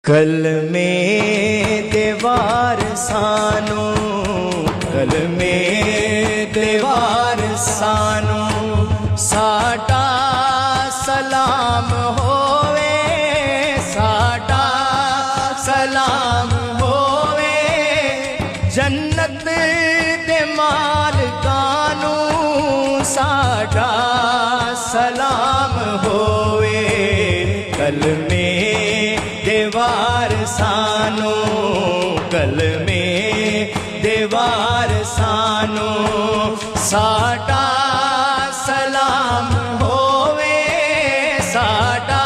कलमे देवार सानू, कलमे देवार सानू, साडा सलाम होवे, साडा सलाम होवे। जन्नत दे मालकानू साडा सलाम होवे। कलमे देवार सानू, कलमे देवार सानू, साडा सलाम होवे, साडा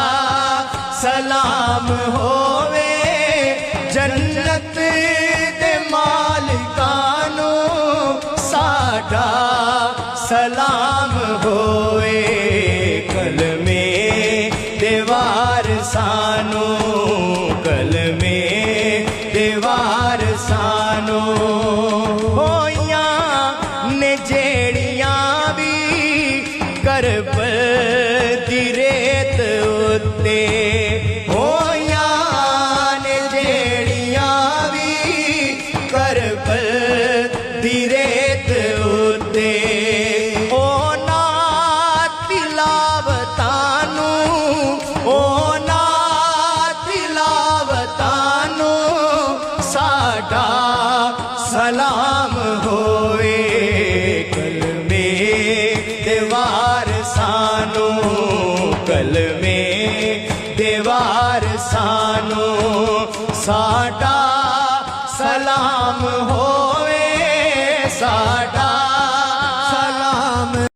सलाम होवे। जन्नत दे मालिकानू साडा सलाम होवे। कलमे देवार सानू, कलमे देवार सानू। होइयां ने जेड़ियां भी करबल दी रेत उत्ते,